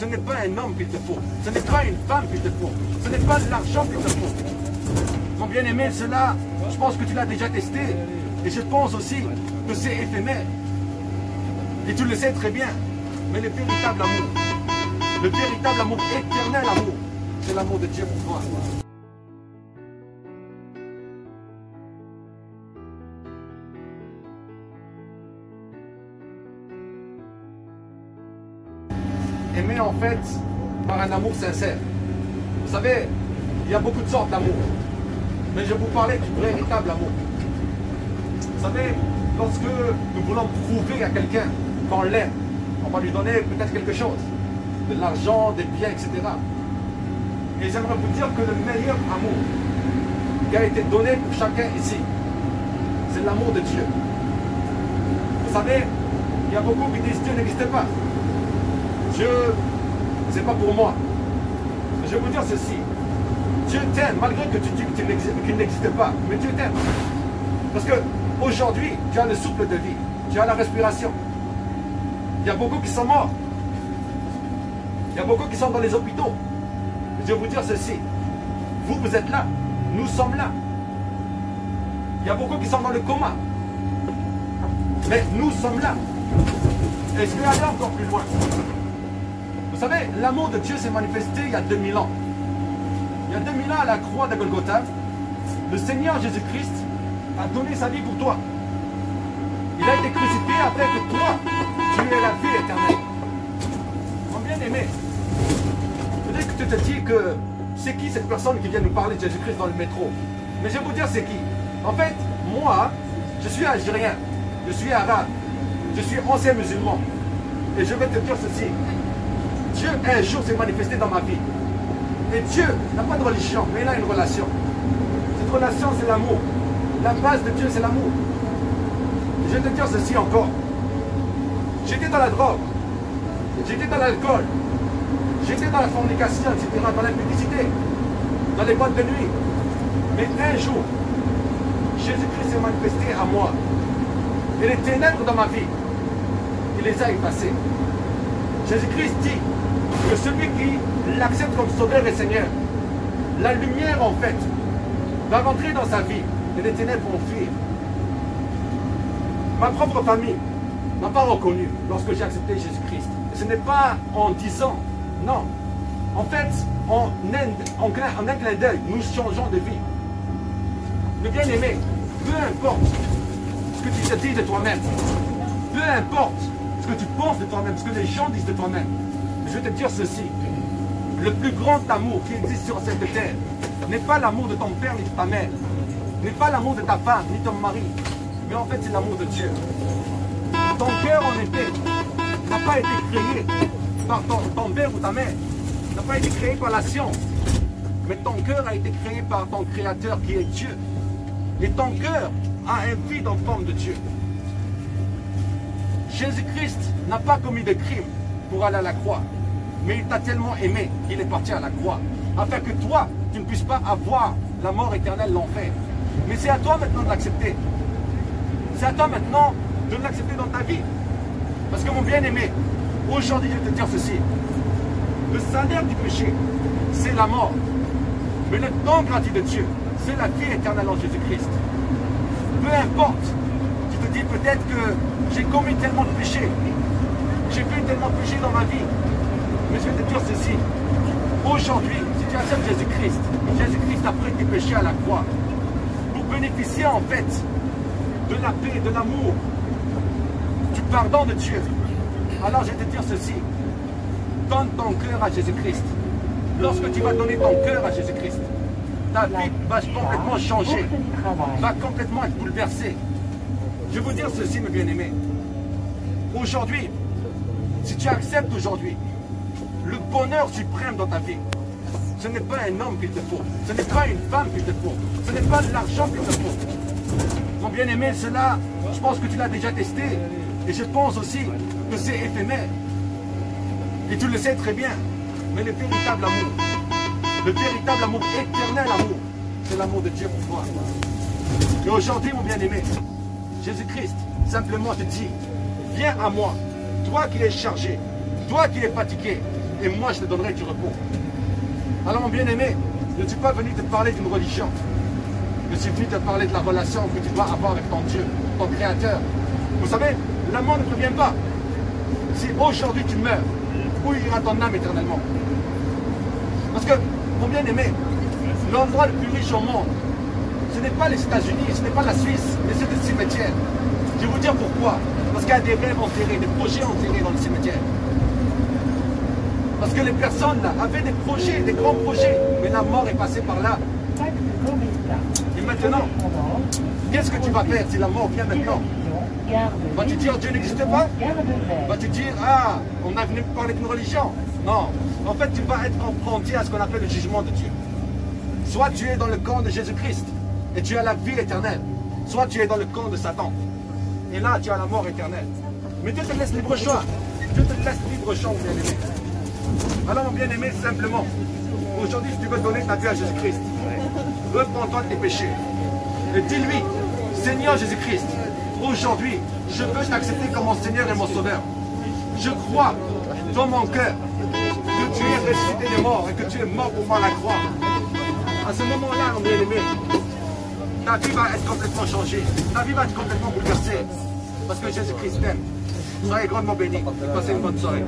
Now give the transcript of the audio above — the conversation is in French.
Ce n'est pas un homme qu'il te faut. Ce n'est pas une femme qu'il te faut. Ce n'est pas de l'argent qu'il te faut. Mon bien-aimé, cela, je pense que tu l'as déjà testé. Et je pense aussi que c'est éphémère. Et tu le sais très bien. Mais le véritable amour, éternel amour, c'est l'amour de Dieu pour toi. Aimer en fait par un amour sincère. Vous savez, il y a beaucoup de sortes d'amour. Mais je vous parlais du véritable amour. Vous savez, lorsque nous voulons prouver à quelqu'un qu'on l'aime, on va lui donner peut-être quelque chose, de l'argent, des biens, etc. Et j'aimerais vous dire que le meilleur amour qui a été donné pour chacun ici, c'est l'amour de Dieu. Vous savez, il y a beaucoup qui disent Dieu n'existe pas. Dieu, c'est pas pour moi. Je vais vous dire ceci. Dieu t'aime, malgré que tu dis qu'il n'existe pas. Mais Dieu t'aime. Parce que aujourd'hui, tu as le souffle de vie. Tu as la respiration. Il y a beaucoup qui sont morts. Il y a beaucoup qui sont dans les hôpitaux. Je vais vous dire ceci. Vous, vous êtes là. Nous sommes là. Il y a beaucoup qui sont dans le coma. Mais nous sommes là. Et je vais aller encore plus loin. Vous savez, l'amour de Dieu s'est manifesté il y a 2000 ans. Il y a 2000 ans à la croix de Golgotha, le Seigneur Jésus-Christ a donné sa vie pour toi. Il a été crucifié afin que toi, tu aies la vie éternelle. Mon bien-aimé, peut-être que tu te dis que c'est qui cette personne qui vient nous parler de Jésus-Christ dans le métro. Mais je vais vous dire c'est qui. En fait, moi, je suis algérien, je suis arabe, je suis ancien musulman. Et je vais te dire ceci. Dieu un jour s'est manifesté dans ma vie. Et Dieu n'a pas de religion, mais il a une relation. Cette relation, c'est l'amour. La base de Dieu, c'est l'amour. Je vais te dire ceci encore. J'étais dans la drogue, j'étais dans l'alcool, j'étais dans la fornication, etc., dans l'impudicité, dans les boîtes de nuit. Mais un jour, Jésus-Christ s'est manifesté à moi. Et les ténèbres dans ma vie, il les a effacées. Jésus-Christ dit que celui qui l'accepte comme sauveur et Seigneur, la lumière en fait va rentrer dans sa vie et les ténèbres vont fuir. Ma propre famille n'a pas reconnu lorsque j'ai accepté Jésus-Christ. Ce n'est pas en disant, non. En fait, en un clin d'œil, nous changeons de vie. Mais bien aimé, peu importe ce que tu te dis de toi-même, peu importe ce que tu penses de toi-même, ce que les gens disent de toi-même, je vais te dire ceci. Le plus grand amour qui existe sur cette terre n'est pas l'amour de ton père ni de ta mère, n'est pas l'amour de ta femme ni de ton mari, mais en fait c'est l'amour de Dieu. Ton cœur en effet n'a pas été créé par ton père ou ta mère, n'a pas été créé par la science, mais ton cœur a été créé par ton Créateur qui est Dieu. Et ton cœur a un vide en forme de Dieu. Jésus-Christ n'a pas commis de crime pour aller à la croix, mais il t'a tellement aimé qu'il est parti à la croix, afin que toi, tu ne puisses pas avoir la mort éternelle, l'enfer. Mais c'est à toi maintenant de l'accepter. C'est à toi maintenant de l'accepter dans ta vie. Parce que mon bien-aimé, aujourd'hui je vais te dire ceci. Le salaire du péché, c'est la mort. Mais le don gratuit de Dieu, c'est la vie éternelle en Jésus-Christ. Peu importe, tu te dis peut-être que j'ai commis tellement de péchés, j'ai fait tellement de péchés dans ma vie. Mais je vais te dire ceci. Aujourd'hui, si tu acceptes Jésus-Christ, Jésus-Christ a pris tes péchés à la croix pour bénéficier en fait de la paix, de l'amour, du pardon de Dieu. Alors je vais te dire ceci. Donne ton cœur à Jésus-Christ. Lorsque tu vas donner ton cœur à Jésus-Christ, ta vie va complètement changer, va complètement être bouleversée. Je vais vous dire ceci, mes bien-aimés. Aujourd'hui, si tu acceptes aujourd'hui le bonheur suprême dans ta vie, ce n'est pas un homme qu'il te faut, ce n'est pas une femme qu'il te faut, ce n'est pas de l'argent qu'il te faut. Mon bien-aimé, cela, je pense que tu l'as déjà testé, et je pense aussi que c'est éphémère. Et tu le sais très bien, mais le véritable amour, éternel amour, c'est l'amour de Dieu pour toi. Et aujourd'hui, mon bien-aimé, Jésus-Christ, simplement te dit, viens à moi, toi qui es chargé, toi qui es fatigué, et moi je te donnerai du repos. Alors mon bien-aimé, je ne suis pas venu te parler d'une religion. Je suis venu te parler de la relation que tu dois avoir avec ton Dieu, ton Créateur. Vous savez, la mort ne revient pas. Si aujourd'hui tu meurs, où ira ton âme éternellement? Parce que, mon bien-aimé, l'endroit le plus riche au monde, ce n'est pas les États-Unis, ce n'est pas la Suisse, mais c'est le cimetière. Je vais vous dire pourquoi. Parce qu'il y a des rêves enterrés, des projets enterrés dans le cimetière. Parce que les personnes là avaient des projets, des grands projets, mais la mort est passée par là. Et maintenant, qu'est-ce que tu vas faire si la mort vient maintenant? Vas-tu dire Dieu n'existe pas? Vas-tu dire, ah, on a venu parler d'une religion? Non. En fait, tu vas être confronté à ce qu'on appelle le jugement de Dieu. Soit tu es dans le camp de Jésus-Christ et tu as la vie éternelle. Soit tu es dans le camp de Satan. Et là, tu as la mort éternelle. Mais Dieu te laisse libre choix. Dieu te laisse libre choix, mon bien-aimé. Alors, mon bien-aimé, simplement, aujourd'hui, si tu veux donner ta vie à Jésus-Christ, repends-toi de tes péchés. Et dis-lui, Seigneur Jésus-Christ, aujourd'hui, je veux t'accepter comme mon Seigneur et mon Sauveur. Je crois dans mon cœur que tu es ressuscité des morts et que tu es mort pour moi à la croix. À ce moment-là, mon bien-aimé, ta vie va être complètement changée. Ta vie va être complètement bouleversée. Parce que Jésus-Christ t'aime. Soyez grandement bénis. Passez une bonne soirée.